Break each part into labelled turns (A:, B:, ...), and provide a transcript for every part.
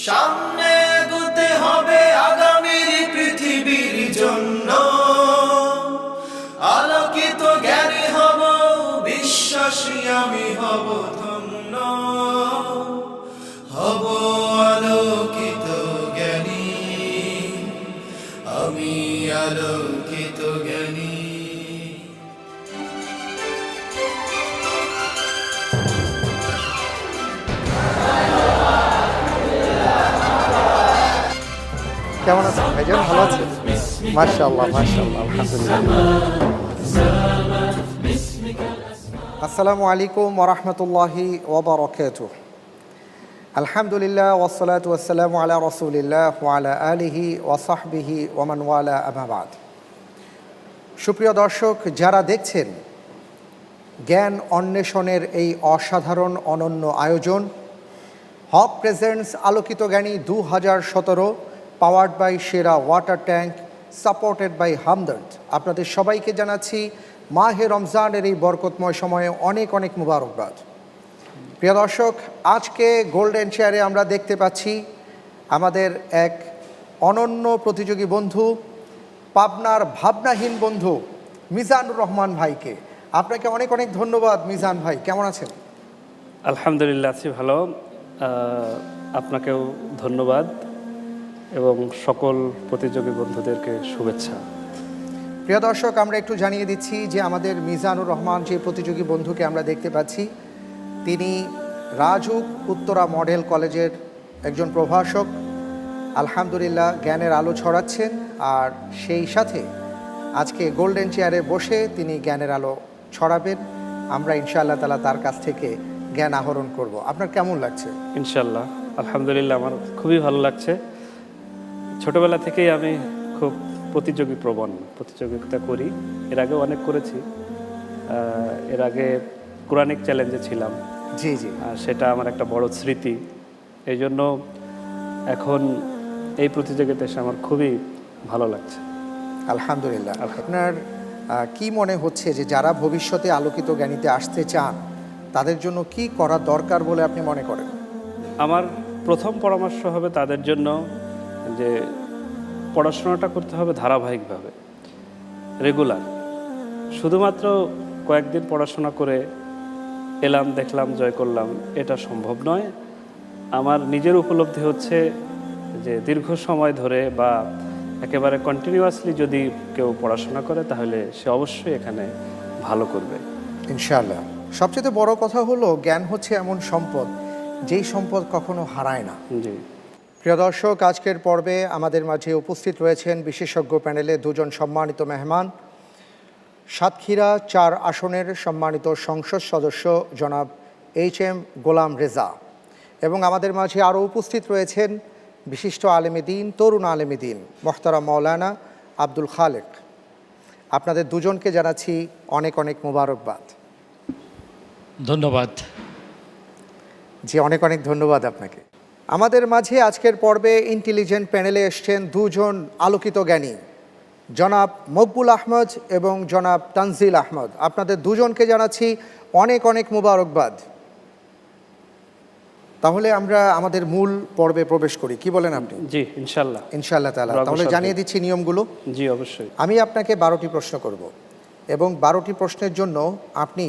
A: সামনে এগোতে হবে আগামীর পৃথিবীর জন্য, আলোকিত জ্ঞানী হব, বিশ্বাসী আমি হব ধন্য, হব আলোকিত জ্ঞানী, আমি আলোকিত জ্ঞানী।
B: কেমন আছেন ভাইজান? ভালো আছেন? মাশাআল্লাহ মাশাআল্লাহ, আলহামদুলিল্লাহ। আসসালামু আলাইকুম ওয়া রাহমাতুল্লাহি ওয়া বারাকাতুহু। আলহামদুলিল্লাহ ওয়াসসালাতু ওয়াসসালামু আলা রাসূলিল্লাহ ওয়া আলা আলিহি ওয়া সাহবিহি ওয়া মান ওয়ালা, আম্মা বাদ। সুপ্রিয় দর্শক, যারা দেখছেন জ্ঞান অন্বেষণের এই অসাধারণ অনন্য আয়োজন হক presents Alokito Gyani 2017, powered by Sera water tank, supported by Hamdard, আপনাদের সবাইকে জানাচ্ছি মাহে রমজানের এই বরকতময় সময়ে অনেক অনেক মুবারকবাদ। প্রিয় দর্শক, আজকে গোল্ডেন চেয়ারে আমরা দেখতে পাচ্ছি আমাদের এক অনন্য প্রতিযোগী বন্ধু, পাবনার ভাবনাহীন বন্ধু মিজানুর রহমান ভাইকে। আপনাকে অনেক অনেক ধন্যবাদ মিজান ভাই, কেমন আছেন?
C: আলহামদুলিল্লাহ, আছি ভালো। আপনাকেও ধন্যবাদ এবং সকল প্রতিযোগী বন্ধুদেরকে শুভেচ্ছা।
B: প্রিয় দর্শক, আমরা একটু জানিয়ে দিচ্ছি যে আমাদের মিজানুর রহমান যে প্রতিযোগী বন্ধুকে আমরা দেখতে পাচ্ছি, তিনি রাজউক উত্তরা মডেল কলেজের একজন প্রভাষক। আলহামদুলিল্লাহ, জ্ঞানের আলো ছড়াচ্ছেন, আর সেই সাথে আজকে গোল্ডেন চেয়ারে বসে তিনি জ্ঞানের আলো ছড়াবেন। আমরা ইনশাআল্লাহ তাআলা তার কাছ থেকে জ্ঞান আহরণ করব। আপনার কেমন লাগছে?
C: ইনশাল্লাহ আলহামদুলিল্লাহ, আমার খুবই ভালো লাগছে। ছোটবেলা থেকেই আমি খুব প্রতিযোগিতা করি। এর আগেও অনেক করেছি। এর আগে কোরআনিক চ্যালেঞ্জে ছিলাম।
B: জি জি,
C: সেটা আমার একটা বড় স্মৃতি। এই জন্য এখন এই প্রতিযোগিতা এসে আমার খুবই ভালো লাগছে।
B: আলহামদুলিল্লাহ। আপনার কি মনে হচ্ছে যে যারা ভবিষ্যতে আলোকিত জ্ঞানীতে আসতে চান তাদের জন্য কি করা দরকার বলে আপনি মনে করেন?
C: আমার প্রথম পরামর্শ হবে তাদের জন্য যে পড়াশোনাটা করতে হবে ধারাবাহিকভাবে, রেগুলার। শুধুমাত্র কয়েকদিন পড়াশোনা করে এলাম, দেখলাম, জয় করলাম, এটা সম্ভব নয়। আমার নিজের উপলব্ধি হচ্ছে যে দীর্ঘ সময় ধরে বা একেবারে কন্টিনিউয়াসলি যদি কেউ পড়াশোনা করে তাহলে সে অবশ্যই এখানে ভালো করবে
B: ইনশাআল্লাহ। সবচেয়ে বড় কথা হলো জ্ঞান হচ্ছে এমন সম্পদ যেই সম্পদ কখনো হারায় না।
C: জি।
B: প্রিয় দর্শক, আজকের পর্বে আমাদের মাঝে উপস্থিত রয়েছেন বিশেষজ্ঞ প্যানেলে দুজন সম্মানিত মেহমান, সাতক্ষীরা 4 আসনের সম্মানিত সংসদ সদস্য জনাব HM গোলাম রেজা, এবং আমাদের মাঝে আরও উপস্থিত রয়েছেন বিশিষ্ট আলেমে দ্বীন, তরুণ আলেমে দ্বীন মোহতারাম মাওলানা আব্দুল খালেক। আপনাদের দুজনকে জানাচ্ছি অনেক অনেক মুবারকবাদ।
D: ধন্যবাদ।
B: জি, অনেক অনেক ধন্যবাদ আপনাকে। আমাদের মাঝে আজকের পর্বে ইন্টেলিজেন্ট প্যানেলে এসছেন দুজন আলোকিত জ্ঞানী, জনাব মকবুল আহমদ এবং জনাব তানজিল আহমদ। আপনাদের দুজনকে জানাচ্ছি অনেক অনেক মুবারকবাদ। তাহলে আমরা আমাদের মূল পর্বে প্রবেশ করি, কি বলেন আপনি?
C: জি, ইনশাল্লাহ।
B: ইনশাআল্লাহ তাআলা। তাহলে জানিয়ে দিচ্ছি নিয়মগুলো।
C: জি, অবশ্যই।
B: আমি আপনাকে 12টি প্রশ্ন করব এবং 12টি প্রশ্নের জন্য আপনি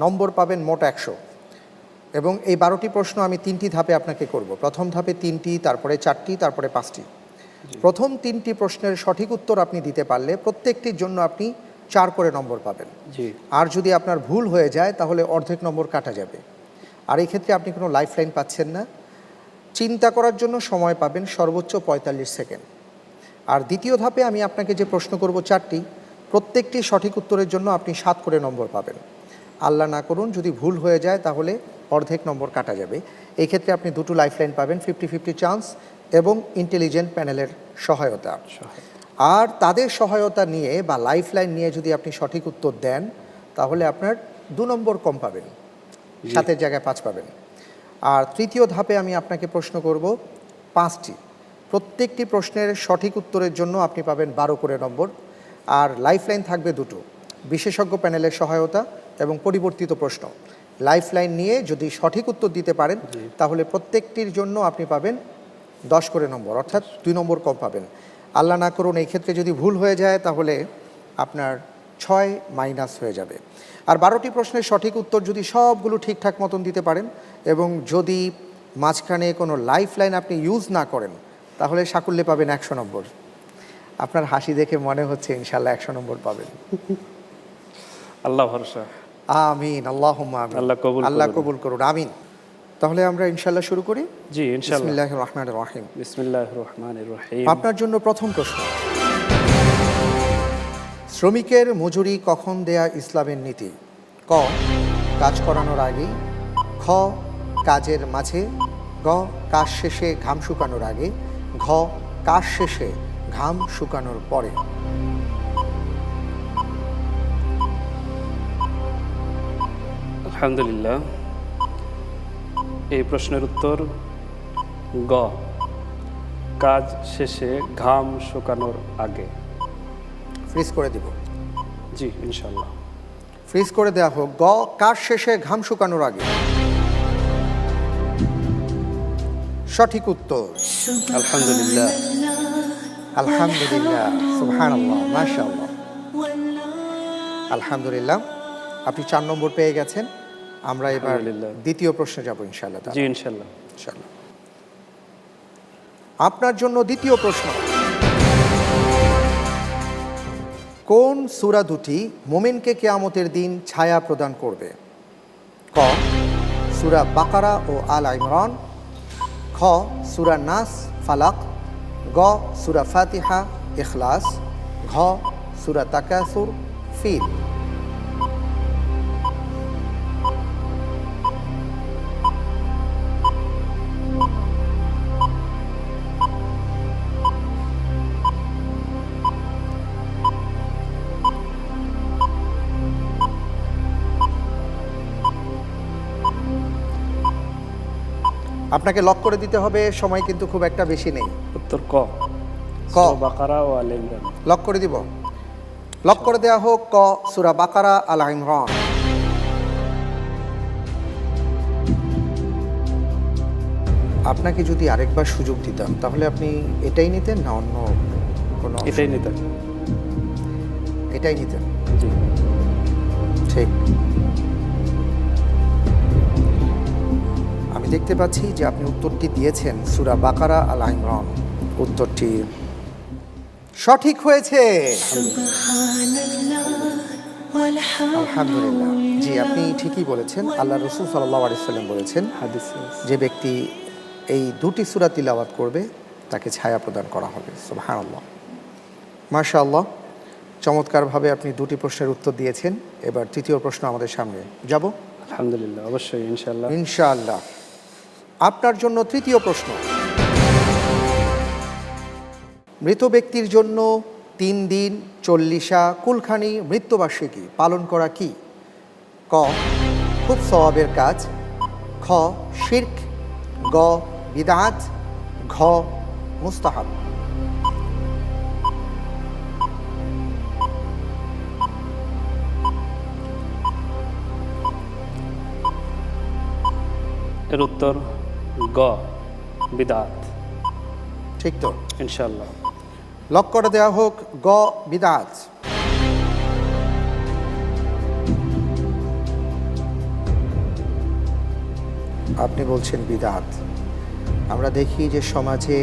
B: নম্বর পাবেন মোট 100, এবং এই 12টি প্রশ্ন আমি 3টি ধাপে আপনাকে করব। প্রথম ধাপে 3টি, তারপরে 4টি, তারপরে 5টি। প্রথম 3টি প্রশ্নের সঠিক উত্তর আপনি দিতে পারলে প্রত্যেকটির জন্য আপনি 4 করে নম্বর পাবেন।
C: জি।
B: আর যদি আপনার ভুল হয়ে যায় তাহলে অর্ধেক নম্বর কাটা যাবে। আর এই ক্ষেত্রে আপনি কোনো লাইফ লাইন পাচ্ছেন না। চিন্তা করার জন্য সময় পাবেন সর্বোচ্চ 45 সেকেন্ড। আর দ্বিতীয় ধাপে আমি আপনাকে যে প্রশ্ন করব 4টি, প্রত্যেকটি সঠিক উত্তরের জন্য আপনি 7 করে নম্বর পাবেন। আল্লাহ না করুন যদি ভুল হয়ে যায় তাহলে অর্ধেক নম্বর কাটা যাবে। এই ক্ষেত্রে আপনি 2টো লাইফ লাইন পাবেন, 50-50 চান্স, এবং ইন্টেলিজেন্ট প্যানেলের সহায়তা। আর তাদের সহায়তা নিয়ে বা লাইফ লাইন নিয়ে যদি আপনি সঠিক উত্তর দেন তাহলে আপনার 2 নম্বর কম পাবেন, 7-এর জায়গায় 5 পাবেন। আর তৃতীয় ধাপে আমি আপনাকে প্রশ্ন করব 5টি, প্রত্যেকটি প্রশ্নের সঠিক উত্তরের জন্য আপনি পাবেন 12 করে নম্বর। আর লাইফ লাইন থাকবে 2টো, বিশেষজ্ঞ প্যানেলের সহায়তা এবং পরিবর্তিত প্রশ্ন। লাইফ লাইন নিয়ে যদি সঠিক উত্তর দিতে পারেন তাহলে প্রত্যেকটির জন্য আপনি পাবেন 10 করে নম্বর, অর্থাৎ 2 নম্বর কম পাবেন। আল্লাহ না করুন এই ক্ষেত্রে যদি ভুল হয়ে যায় তাহলে আপনার 6 মাইনাস হয়ে যাবে। আর 12টি প্রশ্নের সঠিক উত্তর যদি সবগুলো ঠিকঠাক মতন দিতে পারেন এবং যদি মাঝখানে কোনো লাইফ লাইন আপনি ইউজ না করেন তাহলে সাকুল্যে পাবেন 100 নম্বর। আপনার হাসি দেখে মনে হচ্ছে ইনশাল্লাহ 100 নম্বর পাবেন।
C: আল্লাহ ভরসা।
B: আমিন, আল্লাহুম্মা আমিন।
C: আল্লাহ কবুল
B: কবুল করুন, আমিন। তাহলে আমরা ইনশাল্লাহ শুরু করি।
C: জি ইনশাআল্লাহ।
B: বিসমিল্লাহির রহমানির রহিম।
C: বিসমিল্লাহির রহমানির রহিম।
B: আপনার জন্য প্রথম প্রশ্ন, শ্রমিকের মজুরি কখন দেয়া ইসলামের নীতি? ক, কাজ করানোর আগেই, খ, কাজের মাঝে, গ, কাজ শেষে ঘাম শুকানোর আগে, ঘ, কাজ শেষে ঘাম শুকানোর পরে।
C: আলহামদুলিল্লাহ, এই প্রশ্নের উত্তর গ, কাজ শেষে ঘাম শুকানোর আগে।
B: ফ্রিজ করে দিব।
C: জি ইনশাআল্লাহ।
B: ফ্রিজ করে দেওয়া হোক। গ, কাজ শেষে ঘাম শুকানোর আগে। সঠিক উত্তর।
C: আলহামদুলিল্লাহ।
B: আলহামদুলিল্লাহ, সুবহানাল্লাহ, মাশাআল্লাহ। আলহামদুলিল্লাহ, আপনি 4 নম্বর পেয়ে গেছেন। আমরা এবার
C: আলহামদুলিল্লাহ।
B: দ্বিতীয় প্রশ্নে যাব ইনশাআল্লাহ।
C: জি ইনশাআল্লাহ।
B: ইনশাআল্লাহ। আপনার জন্য দ্বিতীয় প্রশ্ন, কোন সূরা দুটি মুমিনকে কিয়ামতের দিন ছায়া প্রদান করবে? ক, সূরা বাকারা ও আল ইমরান, খ, সূরা নাস ফালাক, গ, সূরা ফাতিহা ইখলাস, ঘ, সূরা তাকাসুর ফিল। আপনাকে লক করে দিতে হবে, সময় কিন্তু খুব একটা বেশি নেই।
C: উত্তর ক,
B: ক।
C: সূরা বাকারা ও আলে ইমরান।
B: লক করে দিব। লক করে দেওয়া হোক। ক, সূরা বাকারা আল ইমরান। আপনাকে যদি আরেকবার সুযোগ দিতাম তাহলে আপনি এটাই নিতেন না অন্য কোনো?
C: এটাই নিতেন।
B: এটাই নিতেন।
C: জি
B: ঠিক। আমি দেখতে পাচ্ছি যে আপনি উত্তরটি দিয়েছেন সূরা বাকারা আল ইমরান। উত্তরটি সঠিক হয়েছে। আলহামদুলিল্লাহ। জি, আপনি ঠিকই বলেছেন। আল্লাহ রাসূল সাল্লাল্লাহু আলাইহি সাল্লাম বলেছেন
C: হাদিসে
B: যে ব্যক্তি এই দুটি সূরা তিলাওয়াত করবে তাকে ছায়া প্রদান করা হবে। সুবহানাল্লাহ, মাশাআল্লাহ। চমৎকারভাবে আপনি দুটি প্রশ্নের উত্তর দিয়েছেন। এবার তৃতীয় প্রশ্ন আমাদের সামনে যাব।
C: আলহামদুলিল্লাহ, অবশ্যই ইনশাআল্লাহ।
B: ইনশাআল্লাহ। আপনার জন্য তৃতীয় প্রশ্ন, মৃত ব্যক্তির জন্য 3 দিন 40 কুলখানি মৃত্যুবার্ষিকী পালন করা কি? ক, খুব সওয়াবের কাজ, খ, শিরক, গ, বিদআত, ঘ, মুস্তাহাব।
C: এর উত্তর গ, বিদআত।
B: ঠিক তো?
C: ইনশাআল্লাহ।
B: লক করে দেওয়া হোক। গ, বিদআত। আপনি বলছেন বিদআত। আমরা দেখি যে সমাজে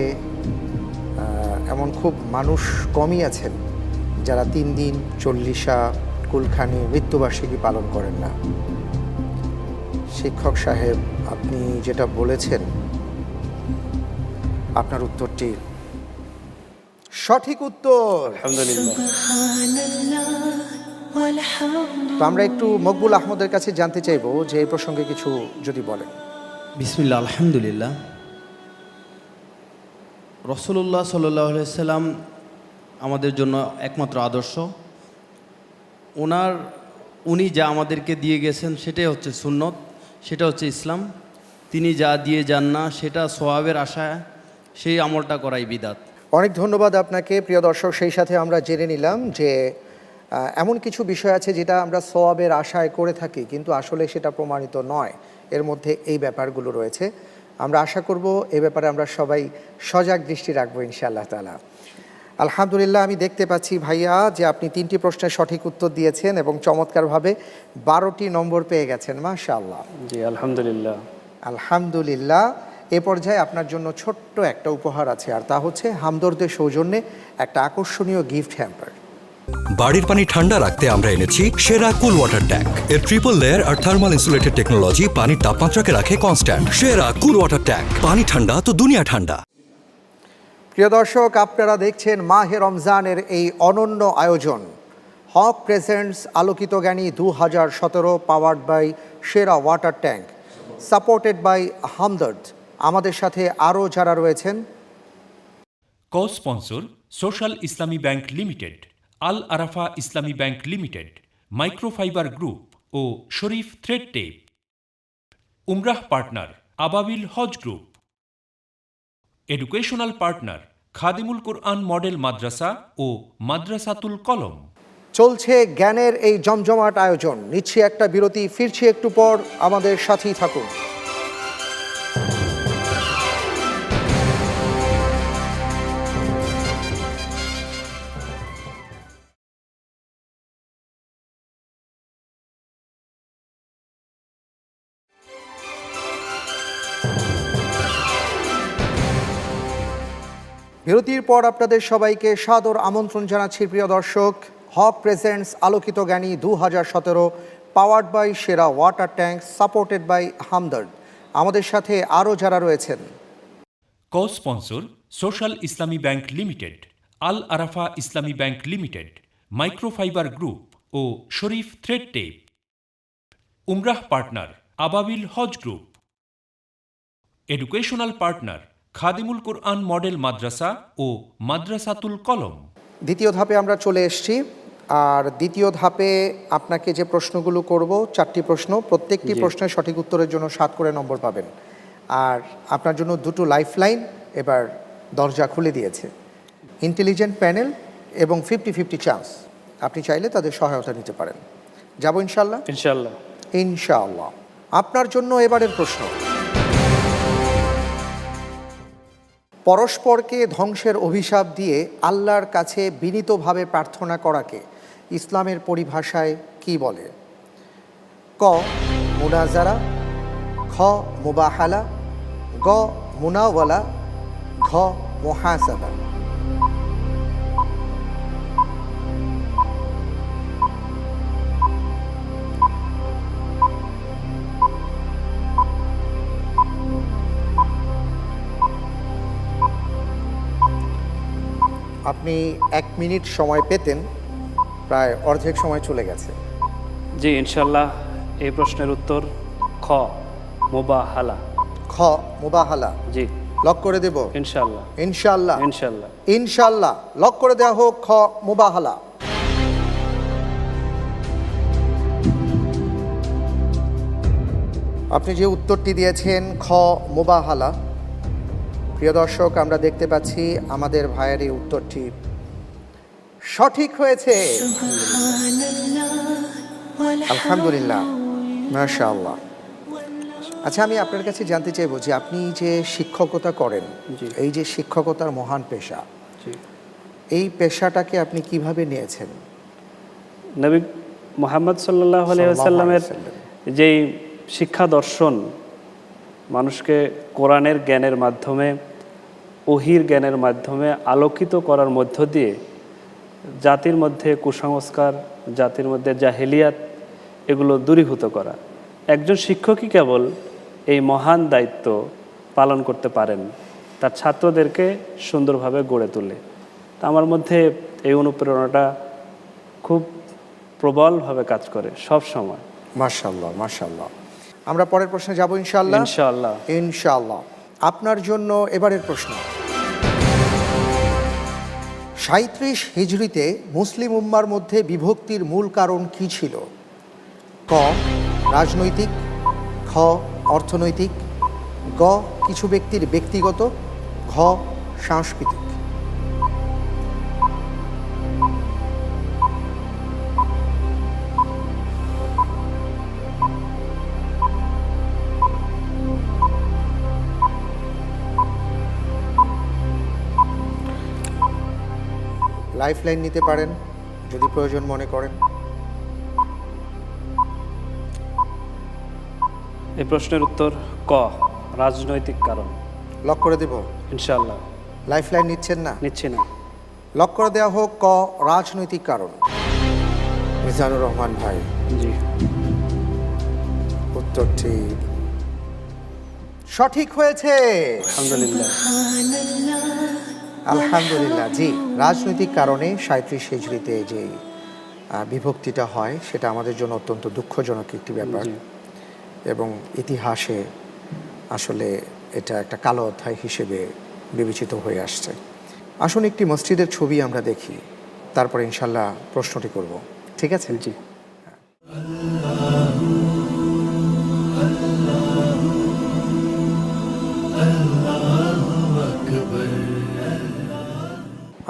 B: এমন খুব মানুষ কমই আছেন যারা 3 দিন 40 কুলখানি মৃত্যুবার্ষিকী পালন করেন না। শিক্ষক সাহেব, আপনি যেটা বলেছেন আপনার উত্তরটি সঠিক উত্তর।
C: আলহামদুলিল্লাহ।
B: তো আমরা একটু মকবুল আহমদের কাছে জানতে চাইবো যে এই প্রসঙ্গে কিছু যদি বলেন।
D: বিসমিল্লাহ, আলহামদুলিল্লাহ। রাসূলুল্লাহ সাল্লাল্লাহু আলাইহি সাল্লাম আমাদের জন্য একমাত্র আদর্শ। উনি যা আমাদেরকে দিয়ে গেছেন সেটাই হচ্ছে সুন্নত, সেটা হচ্ছে ইসলাম। তিনি যা দিয়ে যান না সেটা সওয়াবের আশায় সেই আমলটা করাই বিদআত।
B: অনেক ধন্যবাদ আপনাকে প্রিয় দর্শক। সেই সাথে আমরা জেনে নিলাম যে এমন কিছু বিষয় আছে যেটা আমরা সওয়াবের আশায় করে থাকি, কিন্তু আসলে সেটা প্রমাণিত নয়। এর মধ্যে এই ব্যাপারগুলো রয়েছে। আমরা আশা করব এ ব্যাপারে আমরা সবাই সজাগ দৃষ্টি রাখবো ইনশাআল্লাহ তাআলা। আলহামদুলিল্লাহ, আমি দেখতে পাচ্ছি ভাইয়া যে আপনি 3টি প্রশ্নের সঠিক উত্তর দিয়েছেন এবং চমৎকারভাবে 12টি নম্বর পেয়ে গেছেন। মাশাআল্লাহ,
C: জি আলহামদুলিল্লাহ।
B: আলহামদুলিল্লাহ। এ পর্যায়ে আপনার জন্য ছোট্ট একটা উপহার আছে, আর তা হচ্ছে হামদর্দের সৌজন্যে একটা আকর্ষণীয় গিফট হ্যাম্পার।
E: বাড়ির পানি ঠান্ডা রাখতে আমরা এনেছি সেরা কুল ওয়াটার ট্যাঙ্ক। এর ট্রিপল লেয়ার আর থার্মাল ইনসুলেটেড টেকনোলজি পানির তাপমাত্রাকে রাখে কনস্ট্যান্ট। সেরা কুল ওয়াটার ট্যাঙ্ক, পানি ঠান্ডা তো দুনিয়া ঠান্ডা।
B: প্রিয় দর্শক, আপনারা দেখছেন মাহে রমজানের এই অনন্য আয়োজন হক presents Alokito Gyani 2017, powered by Sera water tank, supported by Hamdard. আমাদের সাথে আরও যারা রয়েছেন:
F: co sponsor social Islami bank limited, Al Arafah Islami bank limited, microfiber group ও Sharif thread tape. Umrah partner Ababil Hajj group. Educational partner Khadimul Quran model Madrasa ও মাদ্রাসাতুল কলম।
B: চলছে জ্ঞানের এই জমজমাট আয়োজন। নিচ্ছি একটা বিরতি, ফিরছি একটু পর, আমাদের সাথেই থাকুন। বিরতির পর আপনাদের সবাইকে সাদর আমন্ত্রণ জানাচ্ছি প্রিয় দর্শক। হক presents Alokito Gyani 2017, powered by Sera water tank, supported by Hamdard. আমাদের সাথে আরও যারা রয়েছেন:
F: co sponsor social Islami bank limited, Al Arafah Islami bank limited, microfiber group ও Sharif thread tape. Umrah partner Ababil Hajj group. Educational partner Khadimul Quran model Madrasa ও মাদ্রাসাতুল কলম।
B: দ্বিতীয় ধাপে আমরা চলে এসেছি, আর দ্বিতীয় ধাপে আপনাকে যে প্রশ্নগুলো করব, 4টি প্রশ্ন, প্রত্যেকটি প্রশ্নের সঠিক উত্তরের জন্য 7 করে নম্বর পাবেন। আর আপনার জন্য 2টো লাইফলাইন এবার দরজা খুলে দিয়েছে, ইন্টেলিজেন্ট প্যানেল এবং 50-50 চান্স। আপনি চাইলে তাদের সহায়তা নিতে পারেন। যাব ইনশাল্লাহ?
C: ইনশাআল্লাহ।
B: ইনশাআল্লাহ। আপনার জন্য এবারের প্রশ্ন: পরস্পরকে ধ্বংসের অভিশাপ দিয়ে আল্লাহর কাছে বিনীতভাবে প্রার্থনা করাকে ইসলামের পরিভাষায় কি বলে? ক মুনাজারা, খ মুবাহালা, গ মুনাওয়ালা, ঘ মুহাসাবা। আপনি 1 মিনিট সময় পেতেন, প্রায় অর্ধেক সময় চলে গেছে।
C: জি ইনশাআল্লাহ, এই প্রশ্নের উত্তর খ মুবাহালা।
B: খ মুবাহালা।
C: জি
B: লক করে দেব
C: ইনশাআল্লাহ।
B: ইনশাআল্লাহ।
C: ইনশাআল্লাহ।
B: ইনশাআল্লাহ লক করে দেওয়া হোক। খ মুবাহালা। আপনি যে উত্তরটি দিয়েছেন খ মুবাহালা, প্রিয় দর্শক, আমরা দেখতে পাচ্ছি আমাদের ভাইয়ের এই উত্তরটি সঠিক হয়েছে। আলহামদুলিল্লাহ, মাশাআল্লাহ। আচ্ছা, আমি আপনার কাছে জানতে চাইবো যে আপনি যে শিক্ষকতা করেন, এই যে শিক্ষকতার মহান পেশা, এই পেশাটাকে আপনি কিভাবে নিয়েছেন?
C: নবী মুহাম্মদ সাল্লাল্লাহু আলাইহি ওয়াসাল্লামের যেই শিক্ষা দর্শন, মানুষকে কোরআনের জ্ঞানের মাধ্যমে, ওহির জ্ঞানের মাধ্যমে আলোকিত করার মধ্য দিয়ে জাতির মধ্যে কুসংস্কার, জাতির মধ্যে জাহেলিয়াত, এগুলো দূরীভূত করা, একজন শিক্ষকই কেবল এই মহান দায়িত্ব পালন করতে পারেন, তার ছাত্রদেরকে সুন্দরভাবে গড়ে তোলে। তা আমার মধ্যে এই অনুপ্রেরণাটা খুব প্রবলভাবে কাজ করে সব সময়।
B: মাশাআল্লাহ, মাশাআল্লাহ। আমরা পরের প্রশ্নে যাব ইনশাআল্লাহ।
C: ইনশাআল্লাহ।
B: ইনশাআল্লাহ। আপনার জন্য এবারের প্রশ্ন: 37 হিজরিতে মুসলিম উম্মার মধ্যে বিভক্তির মূল কারণ কি ছিল? ক রাজনৈতিক, খ অর্থনৈতিক, গ কিছু ব্যক্তির ব্যক্তিগত, ঘ সাংস্কৃতিক। লাইফ লাইন নিতে পারেন যদি প্রয়োজন মনে করেন।
C: এই প্রশ্নের উত্তর ক, রাজনৈতিক কারণ।
B: লক করে দেব?
C: ইনশাআল্লাহ।
B: লাইফ লাইন নিচ্ছেন না?
C: নিচ্ছি না।
B: লক করে দেওয়া হোক ক, রাজনৈতিক কারণ। মিজানুর রহমান ভাই,
C: জি।
B: উত্তরটি সঠিক হয়েছে।
C: আলহামদুলিল্লাহ।
B: আলহামদুলিল্লাহ। জি, রাজনৈতিক কারণে 37 হিজরিতে যে বিভক্তিটা হয় সেটা আমাদের জন্য অত্যন্ত দুঃখজনক একটি ব্যাপার,
C: জি।
B: এবং ইতিহাসে আসলে এটা একটা কালো অধ্যায় হিসেবে বিবেচিত হয়ে আসছে। আসুন একটি মসজিদের ছবি আমরা দেখি, তারপরে ইনশাল্লাহ প্রশ্নটি করব, ঠিক আছে?
C: জি।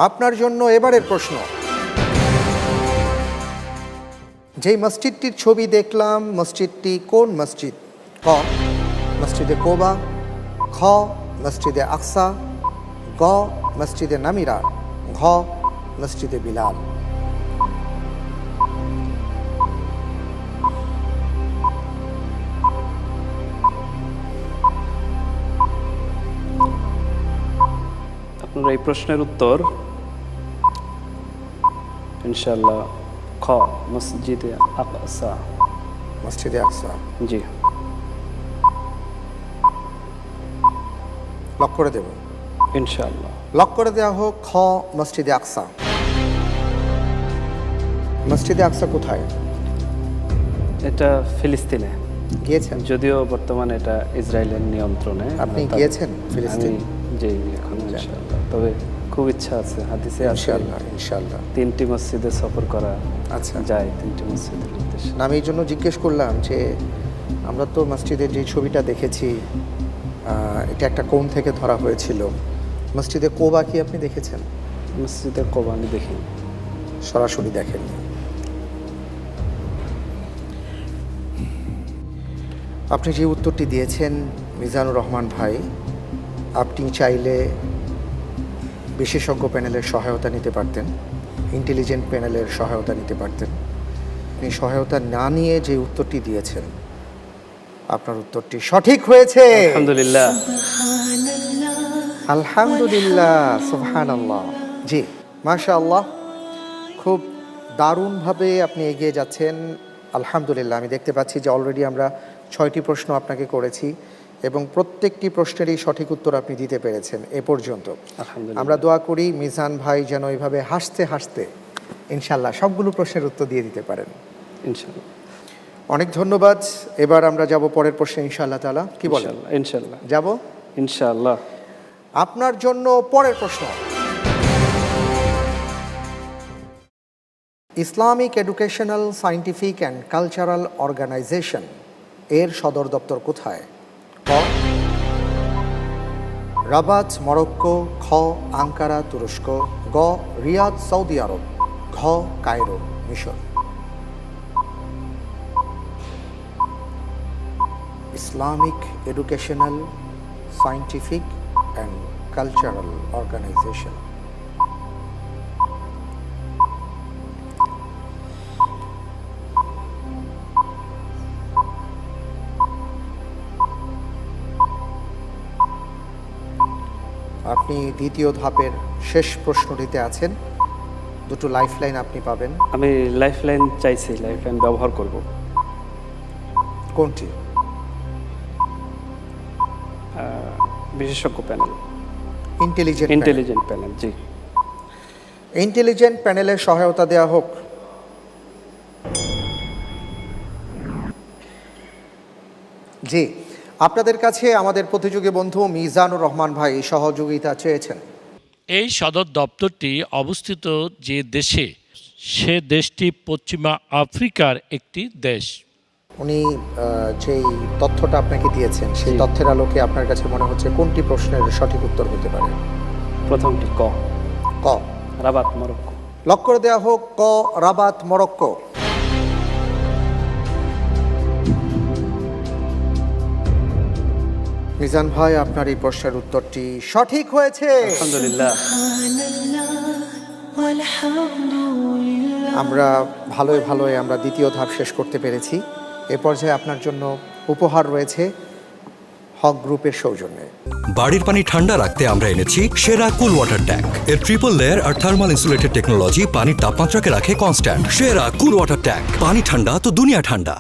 B: আপনার জন্য এবারের প্রশ্ন, যেই মসজিদটির ছবি দেখলাম মসজিদটি কোন মসজিদ? ক, মসজিদে কোবা, খ, মসজিদে আকসা, গ, মসজিদে নামিরা, ঘ, মসজিদে বিলাল।
C: আপনার এই প্রশ্নের উত্তর ইনশাআল্লাহ খ, মসজিদে আকসা।
B: মসজিদে আকসা।
C: জি।
B: লক করে দেব?
C: ইনশাআল্লাহ।
B: লক করে দেওয়া হোক খ, মসজিদে আকসা। মসজিদে আকসা কোথায়?
C: এটা ফিলিস্তিনে।
B: গিয়েছেন?
C: যদিও বর্তমানে এটা ইসরায়েলের নিয়ন্ত্রণে।
B: আপনি গিয়েছেন ফিলিস্তিন?
C: আমি যে এখন ইনশাআল্লাহ, তবে খুব ইচ্ছা আছে, হাদিসে আছে
B: ইনশাআল্লাহ, ইনশাআল্লাহ।
C: 3টি মসজিদে সফর করা
B: আচ্ছা।
C: যায়, 3টি মসজিদের উদ্দেশ্যে।
B: আমি এই জন্য জিজ্ঞেস করলাম যে আমরা তো মসজিদের যে ছবিটা দেখেছি এটা একটা কোণ থেকে ধরা হয়েছিল। মসজিদে কোবা কি আপনি দেখেছেন?
C: মসজিদে কোবা আমি দেখিনি।
B: সরাসরি দেখেননি। আপনি যে উত্তরটি দিয়েছেন মিজানুর রহমান ভাই, আপনি চাইলে বিশেষজ্ঞ প্যানেলের সহায়তা নিতে পারতেন, ইন্টেলিজেন্ট প্যানেলের সহায়তা নিতে পারতেন। আপনি সহায়তা না নিয়ে যে উত্তরটি দিয়েছেন, আপনার উত্তরটি সঠিক হয়েছে।
C: আলহামদুলিল্লাহ।
B: আলহামদুলিল্লাহ, সুবহানাল্লাহ। জি, মাশাআল্লাহ, খুব দারুণভাবে আপনি এগিয়ে যাচ্ছেন। আলহামদুলিল্লাহ। আমি দেখতে পাচ্ছি যে অলরেডি আমরা 6টি প্রশ্ন আপনাকে করেছি এবং প্রত্যেকটি প্রশ্নেরই সঠিক উত্তর আপনি দিতে পেরেছেন এ পর্যন্ত।
C: আলহামদুলিল্লাহ।
B: আমরা দোয়া করি মিজান ভাই যেন এইভাবে হাসতে হাসতে ইনশাল্লাহ সবগুলো প্রশ্নের উত্তর দিয়ে দিতে পারেন
C: ইনশাআল্লাহ।
B: অনেক ধন্যবাদ। এবার আমরা যাব পরের প্রশ্নে ইনশাআল্লাহ তাআলা। কি বলেন?
C: ইনশাআল্লাহ।
B: যাব
C: ইনশাআল্লাহ।
B: আপনার জন্য পরের প্রশ্ন, Islamic educational scientific and cultural organization এর সদর দপ্তর কোথায়? ক, রাবাত মরক্কো, খ, আঙ্কারা তুরস্ক, গ, রিয়াদ সৌদি আরব, ঘ, কায়রো মিশর। Islamic educational scientific and cultural organization. আপনি দ্বিতীয় ধাপের শেষ প্রশ্নটিতে আছেন, দুটো লাইফ লাইন আপনি পাবেন।
C: আমি লাইফলাইন চাইছি, লাইফলাইন ব্যবহার করব।
B: কোনটি?
C: বিশেষজ্ঞ প্যানেল,
B: ইন্টেলিজেন্ট
C: প্যানেল। জি।
B: ইন্টেলিজেন্ট প্যানেলের সহায়তা দেওয়া হোক। জি, আপনাদের কাছে আমাদের প্রতিযোগী বন্ধু মিজানুর রহমান ভাই সহযোগিতা চেয়েছেন।
G: এই সদর দপ্তরটি অবস্থিত যে দেশে, সে দেশটি পশ্চিমা আফ্রিকার একটি দেশ।
B: উনি যেই তথ্যটা আপনাকে দিয়েছেন সেই তথ্যের আলোকে আপনার কাছে মনে হচ্ছে কোনটি প্রশ্নের সঠিক উত্তর হতে পারে?
C: প্রথমটি ক,
B: ক,
C: রাবাত মরক্কো।
B: লক করে দেওয়া হোক ক, রাবাত মরক্কো। মিজান ভাই, আপনার এই প্রশ্নের উত্তরটি সঠিক হয়েছে।
C: আলহামদুলিল্লাহ।
H: والحمد لله
B: আমরা ভালোই আমরা দ্বিতীয় ধাপ শেষ করতে পেরেছি। এ পর্যায়ে আপনার জন্য উপহার রয়েছে হক গ্রুপের সৌজন্যে।
E: বাড়ির পানি ঠান্ডা রাখতে আমরা এনেছি সেরা কুল ওয়াটার ট্যাঙ্ক। এর ট্রিপল লেয়ার আর থার্মাল ইনসুলেটেড টেকনোলজি পানির তাপমাত্রাকে রাখে কনস্ট্যান্ট। সেরা কুল ওয়াটার ট্যাঙ্ক, পানি ঠান্ডা তো দুনিয়া ঠান্ডা।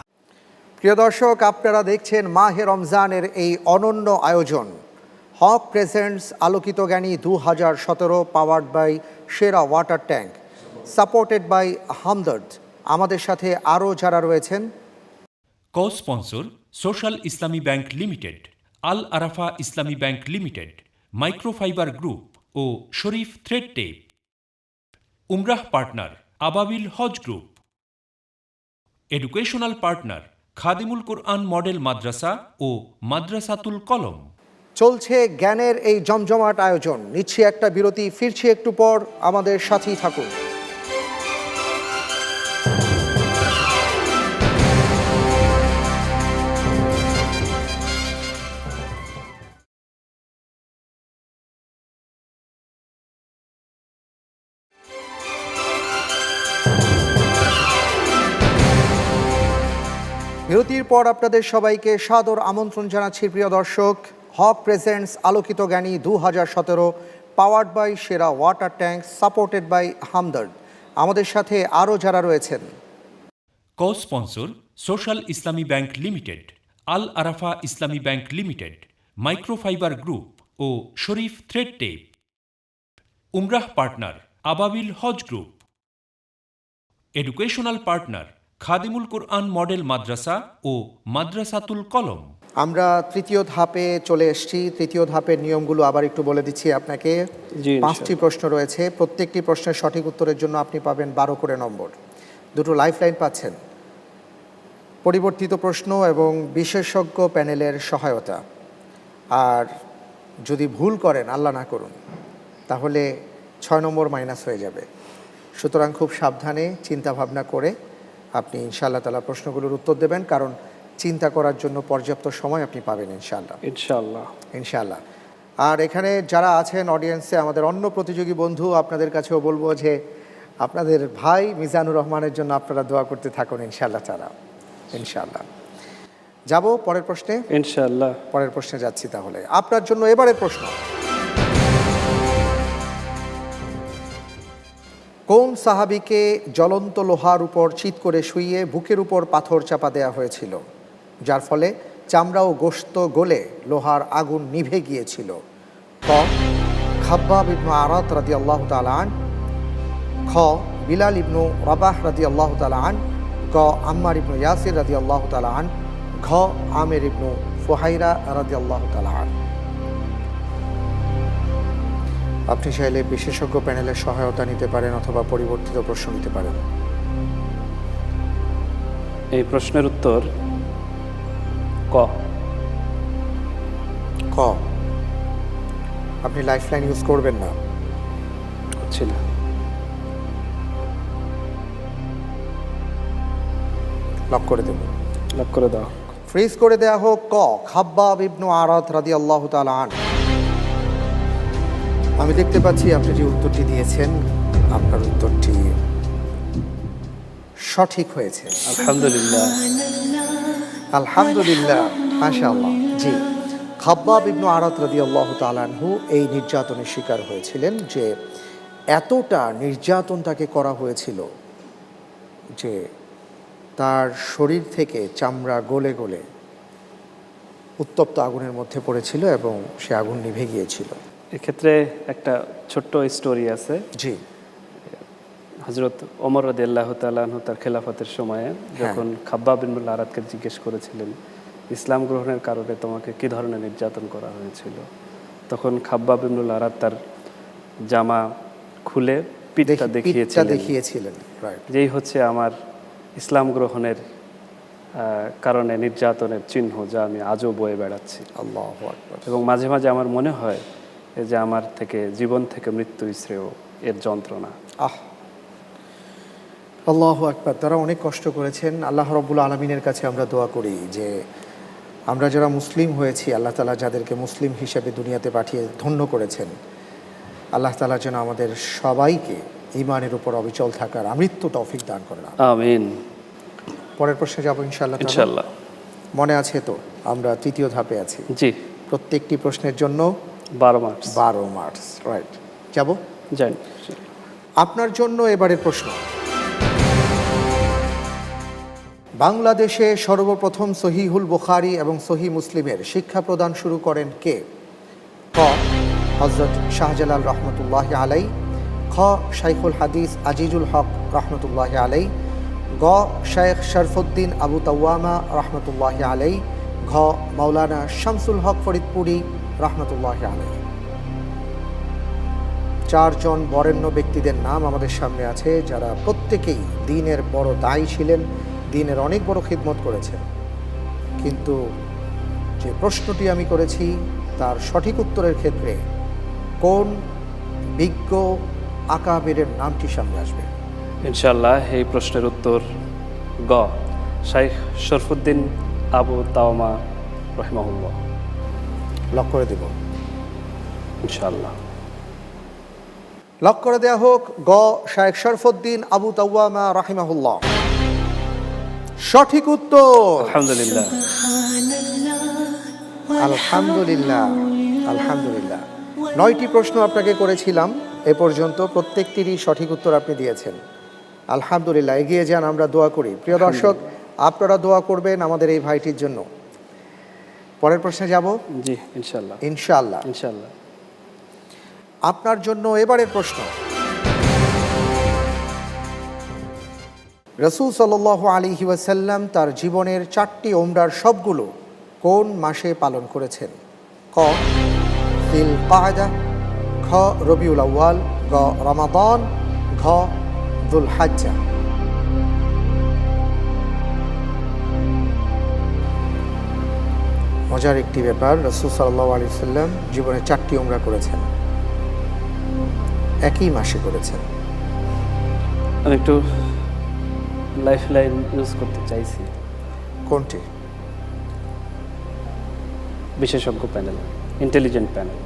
B: প্রিয় দর্শক, আপনারা দেখছেন মাহে রমজানের এই অনন্য আয়োজন হক presents Alokito Gyani 2017 powered by Sera water tank, supported by Hamdard. আমাদের সাথে আরও যারা রয়েছেন,
F: co sponsor social Islami bank limited, Al Arafah Islami bank limited, microfiber group ও Sharif thread tape. Umrah partner Ababil Hajj group. Educational partner Khadimul Quran model Madrasa ও মাদ্রাসাতুল কলম।
B: চলছে জ্ঞানের এই জমজমাট আয়োজন। নিচ্ছি একটা বিরতি, ফিরছি একটু পর, আমাদের সাথেই থাকুন। বিরতির পর আপনাদের সবাইকে সাদর আমন্ত্রণ জানাচ্ছি প্রিয় দর্শক। হক presents Alokito Gyani 2017 powered by Sera water tank, supported by Hamdard. আমাদের সাথে আরও যারা রয়েছেন,
F: co sponsor social Islami bank limited, Al Arafah Islami bank limited, microfiber group ও Sharif thread tape. Umrah partner Ababil Hajj group. Educational partner Khadimul Quran model Madrasa ও মাদ্রাসাতুল কলম।
B: আমরা তৃতীয় ধাপে চলে এসেছি। তৃতীয় ধাপের নিয়মগুলো আবার একটু বলে দিচ্ছি আপনাকে।
C: জি,
B: 5টি প্রশ্ন রয়েছে। প্রত্যেকটি প্রশ্নের সঠিক উত্তরের জন্য আপনি পাবেন 12 করে নম্বর। 2টো লাইফলাইন পাচ্ছেন, পরিবর্তিত প্রশ্ন এবং বিশেষজ্ঞ প্যানেলের সহায়তা। আর যদি ভুল করেন, আল্লাহ না করুন, তাহলে 6 নম্বর মাইনাস হয়ে যাবে। সুতরাং খুব সাবধানে চিন্তা ভাবনা করে আপনি ইনশাআল্লাহ তাআলা প্রশ্নগুলোর উত্তর দেবেন, কারণ চিন্তা করার জন্য পর্যাপ্ত সময় আপনি পাবেন ইনশাআল্লাহ। আর এখানে যারা আছেন অডিয়েন্সে, আমাদের অন্য প্রতিযোগী বন্ধু, আপনাদের কাছেও বলবো যে আপনাদের ভাই মিজানুর রহমানের জন্য আপনারা দোয়া করতে থাকুন ইনশাআল্লাহ তাআলা। ইনশাআল্লাহ যাব পরের প্রশ্নে। পরের প্রশ্নে যাচ্ছি। তাহলে আপনার জন্য এবারের প্রশ্ন, কোন সাহাবীকে জ্বলন্ত লোহার উপর চিৎ করে শুইয়ে বুকের উপর পাথর চাপা দেওয়া হয়েছিল, যার ফলে চামড়া ও গোশত গলে লোহার আগুন নিভে গিয়েছিল? ক. খাব্বাব ইবনু আরাত রাদিয়াল্লাহু তাআলা আন, খ. বিলাল ইবনু রাবাহ রাদিয়াল্লাহু তাআলা আন, গ. আম্মার ইবনু ইয়াসির রাদিয়াল্লাহু তাআলা আন, ঘ. আমির ইবনু ফুহাইরা রাদিয়াল্লাহু তাআলা আন। আপনি চাইলে বিশেষজ্ঞ প্যানেলের সহায়তা নিতে পারেন অথবা পরিবর্তিত প্রশ্ন নিতে পারেন।
C: এই প্রশ্নের উত্তর ক।
B: ক। আপনি লাইফলাইন ইউজ করবেন না?
C: হচ্ছে না।
B: লক করে দেব।
C: লক করে দাও।
B: ফ্রিজ করে দেয়া হোক। ক. খাব্বাব ইবনু আরাত রাদিয়াল্লাহু তাআলা আন। আমি দেখতে পাচ্ছি আপনি যে উত্তরটি দিয়েছেন, আপনার উত্তরটি সঠিক হয়েছে। আলহামদুলিল্লাহ, মাশাআল্লাহ। জি, খাব্বাব ইবনু আরাত রাদিয়াল্লাহু তাআলা আনহু এই নির্যাতনের শিকার হয়েছিলেন, যে এতটা নির্যাতন তাকে করা হয়েছিল যে তার শরীর থেকে চামড়া গলে গলে উত্তপ্ত আগুনের মধ্যে পড়েছিল এবং সে আগুন নিভে গিয়েছিল।
C: এক্ষেত্রে একটা ছোট্ট স্টোরি আছে।
B: জি।
C: হযরত ওমর রাদিয়াল্লাহু তাআলা আনহু তার খেলাফতের সময়ে যখন খাব্বাব ইবনুল আরাতকে জিজ্ঞেস করেছিলেন ইসলাম গ্রহণের কারণে তোমাকে কি ধরনের নির্যাতন করা হয়েছিল, তখন খাব্বাব ইবনুল আরাত তার জামা খুলে পিঠটা দেখিয়েছিলেন, যেই হচ্ছে আমার ইসলাম গ্রহণের কারণে নির্যাতনের চিহ্ন, যা আমি আজও বয়ে বেড়াচ্ছি।
B: আল্লাহু আকবার।
C: এবং মাঝে মাঝে আমার মনে হয় যে আমার থেকে জীবন থেকে মৃত্যু শ্রেয় এর যন্ত্রণা।
B: আল্লাহু আকবার। তারা অনেক কষ্ট করেছেন। আল্লাহ রাব্বুল আলামিনের কাছে আমরা দোয়া করি যে আমরা যারা মুসলিম হয়েছি, আল্লাহ তাআলা যাদেরকে মুসলিম হিসেবে দুনিয়াতে পাঠিয়ে ধন্য করেছেন, আল্লাহ তাআলা যেন আমাদের সবাইকে ঈমানের উপর অবিচল থাকার আমৃত্যু তৌফিক দান করেন।
C: আমিন।
B: পরের প্রশ্নে যাব ইনশাআল্লাহ।
C: ইনশাআল্লাহ।
B: মনে আছে তো আমরা তৃতীয় ধাপে আছি।
C: জি।
B: প্রত্যেকটি প্রশ্নের জন্য
C: 12 মার্কস।
B: 12 marks, right. যাব
C: যান।
B: আপনার জন্য এবারের প্রশ্ন। বাংলাদেশে সর্বপ্রথম সহিহুল বুখারী এবং সহিহ মুসলিমের শিক্ষা প্রদান শুরু করেন কে? ক হযরত শাহজালাল রহমতুল্লাহি আলাই, খ শাইখুল হাদিস আজিজুল হক রহমতুল্লাহি আলাই, গ শাইখ শরফুদ্দিন আবু তাওয়ামা রহমতুল্লাহি আলাই, ঘ মাওলানা শামসুল হক ফরিদপুরি রহমতুল্লাহি আলাই। চারজন বরেণ্য ব্যক্তিদের নাম আমাদের সামনে আছে, যারা প্রত্যেকেই দ্বীনের বড় দায়ী ছিলেন, দ্বীনের অনেক বড় খিদমত করেছেন। কিন্তু যে প্রশ্নটি আমি করেছি তার সঠিক উত্তরের ক্ষেত্রে কোন বিজ্ঞ আকাবেরের নামটি সামনে আসবে?
C: ইনশাআল্লাহ এই প্রশ্নের উত্তর গ শাইখ শরফুদ্দিন আবু তাওয়ামা রহিমাহুল্লাহ।
B: লক করে দেব
C: ইনশাআল্লাহ।
B: লক করে দেয়া হোক গ শাইখ শরফুদ্দিন আবু তাওয়ামা রাহিমাহুল্লাহ। সঠিক উত্তর।
C: আলহামদুলিল্লাহ।
B: আলহামদুলিল্লাহ, আলহামদুলিল্লাহ। 9টি প্রশ্ন আপনাকে করেছিলাম, এ পর্যন্ত প্রত্যেকটিরই সঠিক উত্তর আপনি দিয়েছেন। আলহামদুলিল্লাহ, এগিয়ে যান, আমরা দোয়া করি। প্রিয় দর্শক, আপনারা দোয়া করবেন আমাদের এই ভাইটির জন্য। পরের প্রশ্নে যাব।
C: জি ইনশাআল্লাহ।
B: ইনশাআল্লাহ।
C: ইনশাআল্লাহ।
B: আপনার জন্য এবারের প্রশ্ন। রাসূল সাল্লাল্লাহু আলাইহি ওয়াসাল্লাম তার জীবনের 4টি ওমরার সবগুলো কোন মাসে পালন করেছেন? ক জিল কায়দা, খ রবিউল আউয়াল, গ রমাদান, ঘ যুলহাজ্জা। মজার একটি ব্যাপার, রাসূল সাল্লাল্লাহু আলাইহি ওয়াসাল্লাম জীবনে 4টি ওমরা করেছেন, একই মাসে করেছেন।
C: আমি একটু লাইফ লাইন ইউজ করতে চাইছি।
B: কোনটি?
C: বিশেষজ্ঞ প্যানেল, ইন্টেলিজেন্ট প্যানেল।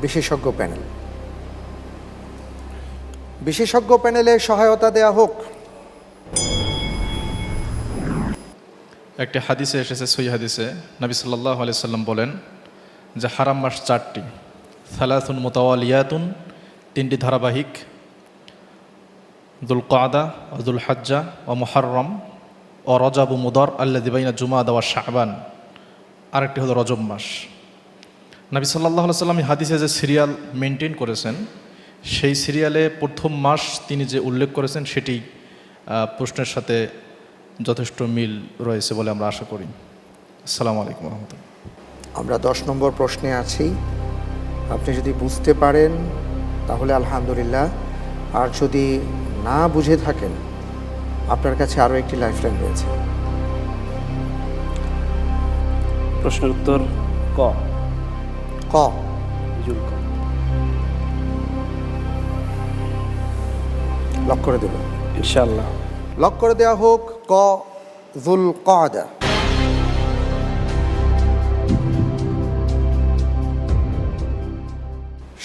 B: বিশেষজ্ঞ প্যানেল। বিশেষজ্ঞ প্যানেলে সহায়তা দেয়া হোক।
H: একটি হাদিসে এসেছে, সহিহ হাদিসে নবী সাল্লাল্লাহু আলাইহি সাল্লাম বলেন যে হারাম মাস 4টি, সালাসুন মুতাওয়ালিয়াতুন, 3টি ধারাবাহিক, যুল কাদা ও যুল হাজ্জা ও মুহররম ও রজব মুদর আল্লাযী বাইনা জুমাদা ওয়া শাবান, আরেকটি হলো রজব মাস। নবী সাল্লাল্লাহু আলাইহি সাল্লাম হাদিসে যে সিরিয়াল মেনটেন করেছেন, সেই সিরিয়ালে প্রথম মাস তিনি যে উল্লেখ করেছেন সেটি প্রশ্নের সাথে যথেষ্ট মিল রয়েছে বলে আমরা আশা করি। আসসালামু আলাইকুম রহমতুল্লাহ।
B: আমরা 10 নম্বর প্রশ্নে আছি। আপনি যদি বুঝতে পারেন তাহলে আলহামদুলিল্লাহ, আর যদি না বুঝে থাকেন আপনার কাছে আরও একটি লাইফলাইন রয়েছে।
C: প্রশ্নের উত্তর ক
B: ক
C: জুলকাদ।
B: লক করে দেব
C: ইনশাআল্লাহ।
B: লক করে দেওয়া হোক ক যুল কাদা।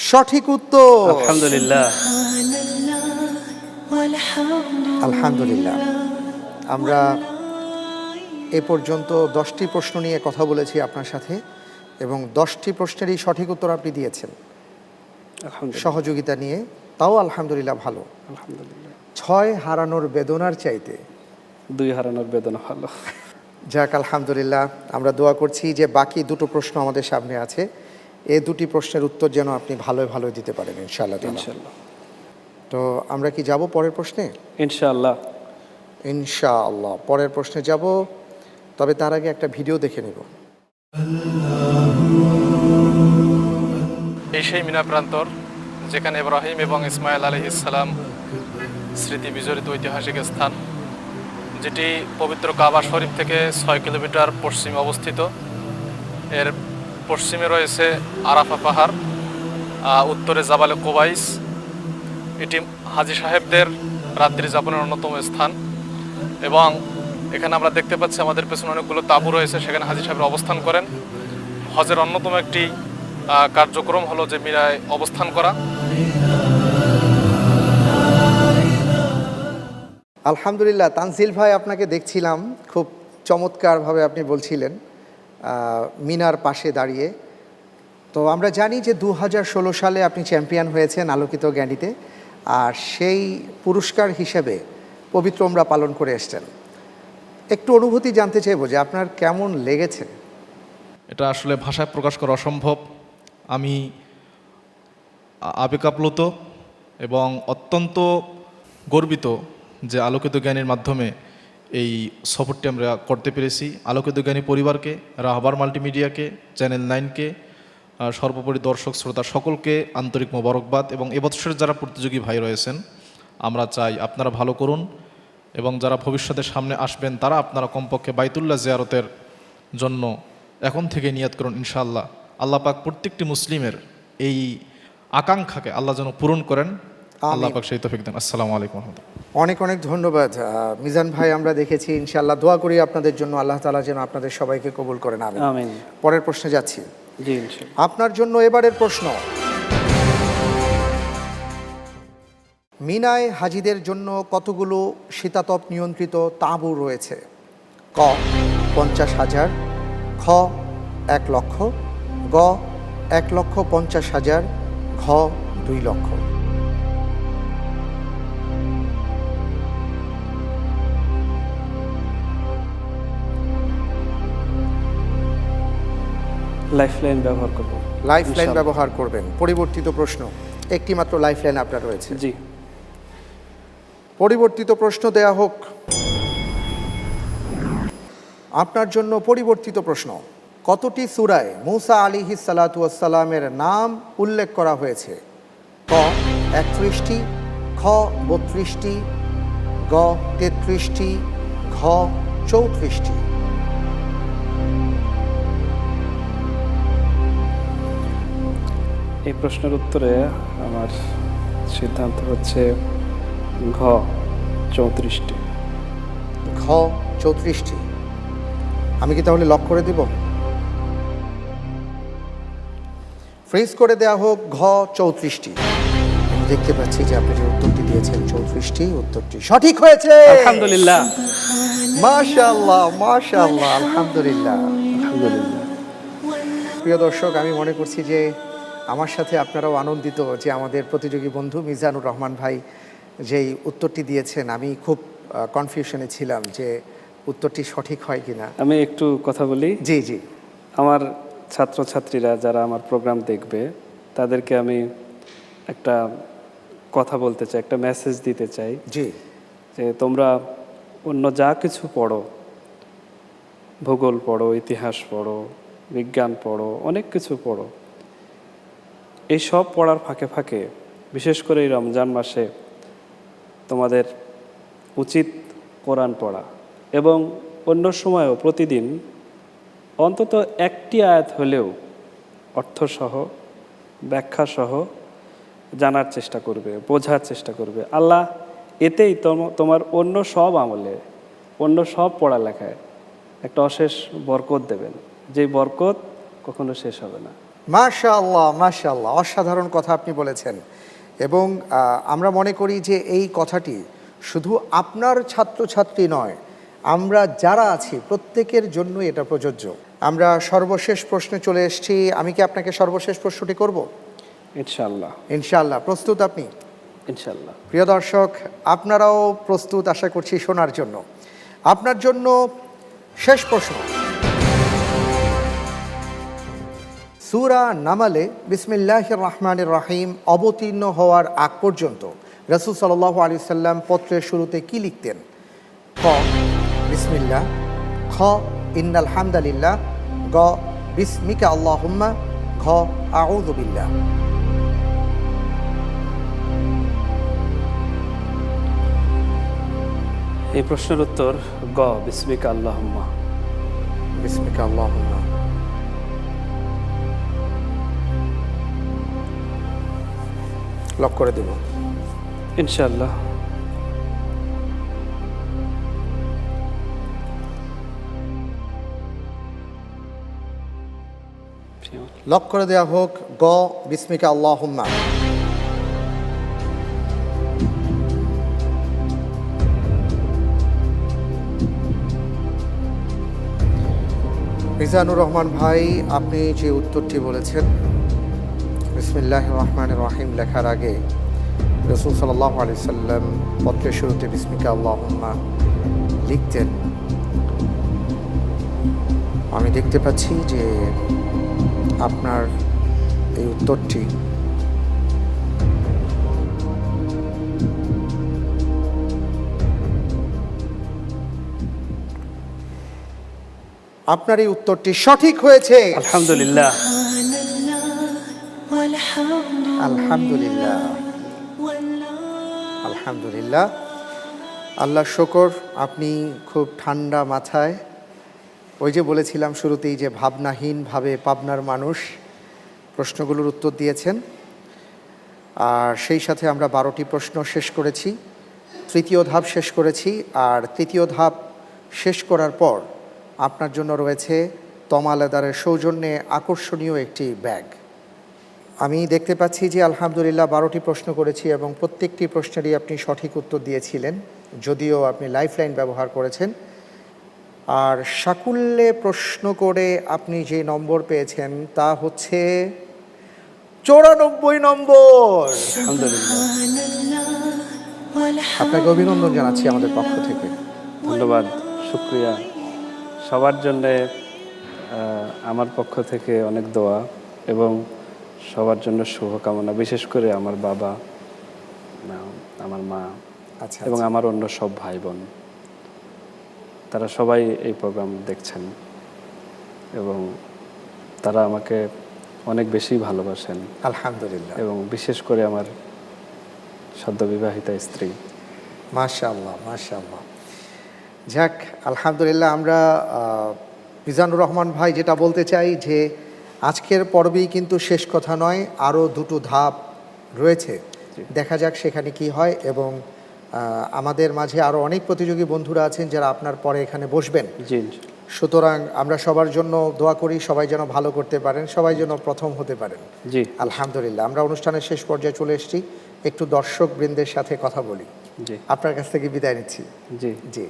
B: সঠিক উত্তর।
C: আলহামদুলিল্লাহ।
B: আলহামদুলিল্লাহ। আমরা এ পর্যন্ত 10টি প্রশ্ন নিয়ে কথা বলেছি আপনার সাথে, এবং 10টি প্রশ্নেরই সঠিক উত্তর আপনি দিয়েছেন সহযোগিতা নিয়ে, তাও আলহামদুলিল্লাহ ভালো।
C: আলহামদুলিল্লাহ।
B: 6 হারানোর বেদনার চাইতে
C: 2 হারানোর বেদনা ভালো।
B: যাক আলহামদুলিল্লাহ, আমরা দোয়া করছি যে বাকি 2টো প্রশ্ন আমাদের সামনে আছে, এই 2টি প্রশ্নের উত্তর যেন আপনি ভালোই ভালোই দিতে পারেন ইনশাআল্লাহ।
C: ইনশাআল্লাহ।
B: তো আমরা কি যাব পরের প্রশ্নে?
C: ইনশাআল্লাহ।
B: ইনশাআল্লাহ পরের প্রশ্নে যাব, তবে তার আগে একটা ভিডিও দেখে নেব।
I: এই সেই মিনা প্রান্তর যেখানে ইব্রাহিম এবং ইসমাইল আলাইহিস সালাম স্মৃতি বিজড়িত ঐতিহাসিক স্থান, যেটি পবিত্র কাবা শরীফ থেকে 6 কিলোমিটার পশ্চিমে অবস্থিত। এর পশ্চিমে রয়েছে আরাফা পাহাড়, উত্তরে জাবালে কোবাইস। এটি হাজী সাহেবদের রাত্রি যাপনের অন্যতম স্থান, এবং এখানে আমরা দেখতে পাচ্ছি আমাদের পেছনে অনেকগুলো তাঁবু রয়েছে, সেখানে হাজী সাহেবরা অবস্থান করেন। হজের অন্যতম একটি কার্যক্রম হলো যে মিনায় অবস্থান করা।
B: আলহামদুলিল্লাহ, তানজিল ভাই আপনাকে দেখছিলাম খুব চমৎকারভাবে আপনি বলছিলেন মিনার পাশে দাঁড়িয়ে। তো আমরা জানি যে 2016 সালে আপনি চ্যাম্পিয়ন হয়েছেন আলোকিত জ্ঞানীতে, আর সেই পুরস্কার হিসেবে পবিত্র উমরা পালন করে এসছেন। একটু অনুভূতি জানতে চাইবো যে আপনার কেমন লেগেছে।
H: এটা আসলে ভাষায় প্রকাশ করা অসম্ভব। আমি আবেগাপ্লুত এবং অত্যন্ত গর্বিত যে আলোকিত জ্ঞানের মাধ্যমে এই সফরটি আমরা করতে পেরেছি। আলোকিত জ্ঞানী পরিবারকে, রাহবার মাল্টিমিডিয়াকে, চ্যানেল 9কে, সর্বোপরি দর্শক শ্রোতা সকলকে আন্তরিক মোবারকবাদ। এবং এবছরের যারা প্রতিযোগী ভাই রয়েছেন, আমরা চাই আপনারা ভালো করুন এবং যারা ভবিষ্যতে সামনে আসবেন তারা আপনারা কমপক্ষে বাইতুল্লাহ জিয়ারতের জন্য এখন থেকে নিয়াত করুন। ইনশাআল্লাহ আল্লাহ পাক প্রত্যেকটি মুসলিমের এই আকাঙ্ক্ষাকে আল্লাহ যেন পূরণ করেন। আল্লাহ পাক সেই তৌফিক দেন। আসসালামু আলাইকুম ওয়া রাহমাতুল্লাহ।
B: অনেক অনেক ধন্যবাদ মিজান ভাই, আমরা দেখেছি। ইনশাআল্লাহ দোয়া করি আপনাদের জন্য, আল্লাহ তাআলা যেন আপনাদের সবাইকে কবুল করেন।
C: আমিন।
B: পরের প্রশ্নে যাচ্ছি।
C: জি ইনশাআল্লাহ।
B: আপনার জন্য এবারের প্রশ্ন, মিনায় হাজিদের জন্য কতগুলো শীতাতপ নিয়ন্ত্রিত তাঁবু রয়েছে? ক 50,000, খ 1 লক্ষ, গ 1,50,000, ঘ 2 লক্ষ।
C: লাইফলাইন ব্যবহার করব।
B: লাইফলাইন ব্যবহার করবেন। পরিবর্তিত প্রশ্ন, একটি মাত্র লাইফলাইন আপনার রয়েছে।
C: জি।
B: পরিবর্তিত প্রশ্ন দেয়া হোক। আপনার জন্য পরিবর্তিত প্রশ্ন, কতটি সূরায় মূসা আলাইহিস সালাতু ওয়াস সালামের নাম উল্লেখ করা হয়েছে? ক 31টি, খ 32টি, গ 33টি, ঘ 34টি।
C: এই প্রশ্নের উত্তরে আমার সিদ্ধান্ত হচ্ছে ঘ 34টি।
B: ঘ 34টি। আমি কি তাহলে লক করে দিব? ফ্রিজ করে দেয়া হোক ঘ 34টি। আমি দেখতে পাচ্ছি যে আপনি যে উত্তরটি দিয়েছেন 34টি, উত্তরটি সঠিক হয়েছে।
C: আলহামদুলিল্লাহ।
B: মাশাআল্লাহ মাশাআল্লাহ, আলহামদুলিল্লাহ আলহামদুলিল্লাহ। প্রিয় দর্শক, আমি মনে করছি যে আমার সাথে আপনারাও আনন্দিত যে আমাদের প্রতিযোগী বন্ধু মিজানুর রহমান ভাই যেই উত্তরটি দিয়েছেন, আমি খুব কনফিউশনে ছিলাম যে উত্তরটি সঠিক হয় কিনা।
C: আমি একটু কথা বলি।
B: জি জি।
C: আমার ছাত্রছাত্রীরা যারা আমার প্রোগ্রাম দেখবে তাদেরকে আমি একটা কথা বলতে চাই, একটা মেসেজ দিতে চাই।
B: জি।
C: যে তোমরা অন্য যা কিছু পড়ো, ভূগোল পড়ো, ইতিহাস পড়ো, বিজ্ঞান পড়ো, অনেক কিছু পড়ো, এই সব পড়ার ফাঁকে ফাঁকে বিশেষ করে এই রমজান মাসে তোমাদের উচিত কোরআন পড়া এবং অন্য সময়ও প্রতিদিন অন্তত একটি আয়াত হলেও অর্থসহ, ব্যাখ্যাসহ জানার চেষ্টা করবে, বোঝার চেষ্টা করবে। আল্লাহ এতেই তোমার অন্য সব আমলে, অন্য সব পড়ালেখায় একটা অশেষ বরকত দেবেন, যেই বরকত কখনো শেষ হবে না।
B: মাশাআল্লাহ মাশাআল্লাহ, অসাধারণ কথা আপনি বলেছেন। এবং আমরা মনে করি যে এই কথাটি শুধু আপনার ছাত্রছাত্রী নয়, আমরা যারা আছি প্রত্যেকের জন্য এটা প্রযোজ্য। আমরা সর্বশেষ প্রশ্নে চলে এসেছি। আমি কি আপনাকে সর্বশেষ প্রশ্নটি করব?
C: ইনশাআল্লাহ।
B: ইনশাআল্লাহ। প্রস্তুত আপনি?
C: ইনশাআল্লাহ।
B: প্রিয় দর্শক, আপনারাও প্রস্তুত আশা করছি শোনার জন্য। আপনার জন্য শেষ প্রশ্ন, সূরা নামালে বিসমিল্লাহির রহমানির রহিম অবতীর্ণ হওয়ার আগ পর্যন্ত রাসূল সাল্লাল্লাহু আলাইহি সাল্লাম পত্রের শুরুতে কি লিখতেন? ক বিসমিল্লাহ, খ ইন্নাল হামদালিল্লাহ, গ বিসমিকা আল্লাহুম্মা, ঘ আউযু বিল্লাহ।
C: এই প্রশ্নের উত্তর গ বিসমিকা আল্লাহুম্মা।
B: বিসমিকা আল্লাহুম্মা। লক করে দেব
C: ইনশাআল্লাহ।
B: লক করে দেওয়া হোক গ বিসমিকা আল্লাহুম্মা। মিজানুর রহমান ভাই, আপনি যে উত্তরটি বলেছেন বিসমিল্লাহির রহমানির রহিম লেখার আগে রাসূল সাল্লাল্লাহু আলাইহি সাল্লাম পত্রের শুরুতে বিসমিকা আল্লাহুম্মা লিখতেন। আমি দেখতে পাচ্ছি যে আপনার এই উত্তরটি আপনার এই উত্তরটি সঠিক হয়েছে।
C: আলহামদুলিল্লাহ।
B: আলহামদুলিল্লাহ, আলহামদুলিল্লাহ। আল্লাহ শুকর, আপনি খুব ঠান্ডা মাথায়, ওই যে বলেছিলাম শুরুতেই যে ভাবনাহীনভাবে পাবনার মানুষ প্রশ্নগুলোর উত্তর দিয়েছেন। আর সেই সাথে আমরা 12টি প্রশ্ন শেষ করেছি, তৃতীয় ধাপ শেষ করেছি। আর তৃতীয় ধাপ শেষ করার পর আপনার জন্য রয়েছে তমা লেদারের সৌজন্যে আকর্ষণীয় একটি ব্যাগ। আমি দেখতে পাচ্ছি যে আলহামদুলিল্লাহ 12টি প্রশ্ন করেছি এবং প্রত্যেকটি প্রশ্নেরই আপনি সঠিক উত্তর দিয়েছিলেন, যদিও আপনি লাইফলাইন ব্যবহার করেছেন। আর সাকুল্যে প্রশ্ন করে আপনি যে নম্বর পেয়েছেন তা হচ্ছে 94 নম্বর।
C: আলহামদুলিল্লাহ,
B: আপনাকে অভিনন্দন জানাচ্ছি আমাদের পক্ষ থেকে।
C: ধন্যবাদ, শুকরিয়া। সবার জন্যে আমার পক্ষ থেকে অনেক দোয়া এবং সবার জন্য শুভকামনা, বিশেষ করে আমার বাবা, আমার মা
B: আচ্ছা,
C: এবং আমার অন্য সব ভাই বোন, তারা সবাই এই প্রোগ্রাম দেখছেন এবং তারা আমাকে অনেক বেশি ভালোবাসেন
B: আলহামদুলিল্লাহ।
C: এবং বিশেষ করে আমার সদ্যবিবাহিতা স্ত্রী।
B: মাশাআল্লাহ, মাশাআল্লাহ। যাক, আলহামদুলিল্লাহ। আমরা মিজানুর রহমান ভাই যেটা বলতে চাই যে আজকের পর্বেই কিন্তু শেষ কথা নয়, আরও 2টো ধাপ রয়েছে। দেখা যাক সেখানে কি হয়। এবং আমাদের মাঝে আরও অনেক প্রতিযোগী বন্ধুরা আছেন যারা আপনার পরে এখানে বসবেন।
C: জি,
B: সুতরাং আমরা সবার জন্য দোয়া করি, সবাই যেন ভালো করতে পারেন, সবাই যেন প্রথম হতে পারেন।
C: জি,
B: আলহামদুলিল্লাহ। আমরা অনুষ্ঠানের শেষ পর্যায়ে চলে এসেছি, একটু দর্শক বৃন্দের সাথে কথা বলি।
C: জি,
B: আপনার কাছ থেকে বিদায় নিচ্ছি।
C: জি,
B: জি,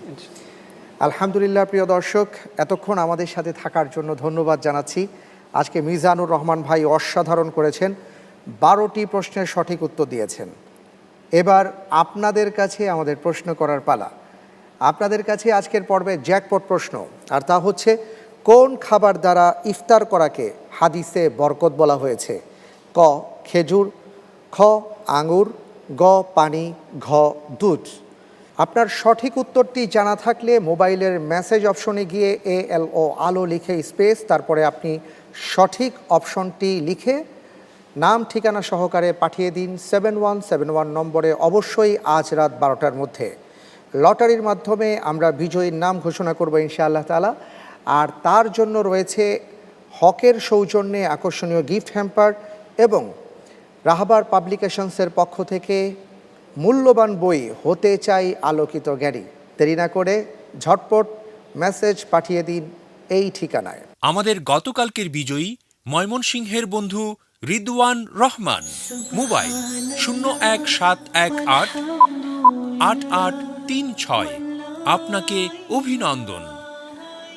B: আলহামদুলিল্লাহ। প্রিয় দর্শক, এতক্ষণ আমাদের সাথে থাকার জন্য ধন্যবাদ জানাচ্ছি। আজকে মিজানুর রহমান ভাই অসাধারণ করেছেন, 12টি প্রশ্নের সঠিক উত্তর দিয়েছেন। এবার আপনাদের কাছে আমাদের প্রশ্ন করার পালা। আপনাদের কাছে আজকের পর্বে জ্যাকপট প্রশ্ন, আর তা হচ্ছে কোন খাবার দ্বারা ইফতার করাকে হাদিসে বরকত বলা হয়েছে? ক খেজুর, খ আঙ্গুর, গ পানি, ঘ দুধ। আপনার সঠিক উত্তরটি জানা থাকলে মোবাইলের মেসেজ অপশনে গিয়ে ALO আলো লিখে স্পেস, তারপরে আপনি সঠিক অপশনটি লিখে নাম ঠিকানা সহকারে পাঠিয়ে দিন 7171 নম্বরে, অবশ্যই আজ রাত 12টার মধ্যে। লটারির মাধ্যমে আমরা বিজয়ীর নাম ঘোষণা করব ইনশাআল্লাহ তাআলা। আর তার জন্য রয়েছে হকের সৌজন্যে আকর্ষণীয় গিফট হ্যাম্পার এবং রাহবার পাবলিকেশনসের পক্ষ থেকে মূল্যবান বই হতে চাই আলোকিত জ্ঞানী। দেরি না করে ঝটপট মেসেজ পাঠিয়ে দিন এই ঠিকানায়।
F: আমাদের গতকালকের বিজয়ী ময়মনসিংহের বন্ধু রিদওয়ান রহমান। মোবাইল 017188836। আপনাকে অভিনন্দন।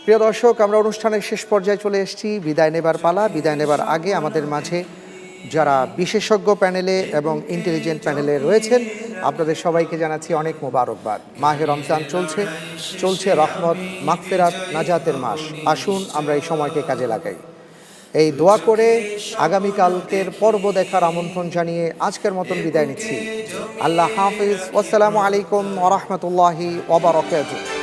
B: প্রিয় দর্শক, আমরা অনুষ্ঠানের শেষ পর্যায়ে চলে এসেছি, বিদায় নেবার পালা। বিদায় নেবার আগে আমাদের মাঝে যারা বিশেষজ্ঞ প্যানেলে এবং ইন্টেলিজেন্ট প্যানেলে রয়েছেন আপনাদের সবাইকে জানাচ্ছি অনেক মোবারকবাদ। মাহে রমজান চলছে রহমত, মাগফিরাত, নাজাতের মাস। আসুন আমরা এই সময়কে কাজে লাগাই। এই দোয়া করে আগামীকালকের পর্ব দেখার আমন্ত্রণ জানিয়ে আজকের মতন বিদায় নিচ্ছি। আল্লাহ হাফিজ। আসসালামু আলাইকুম ওয়া রাহমাতুল্লাহি ওয়া বারাকাতুহু।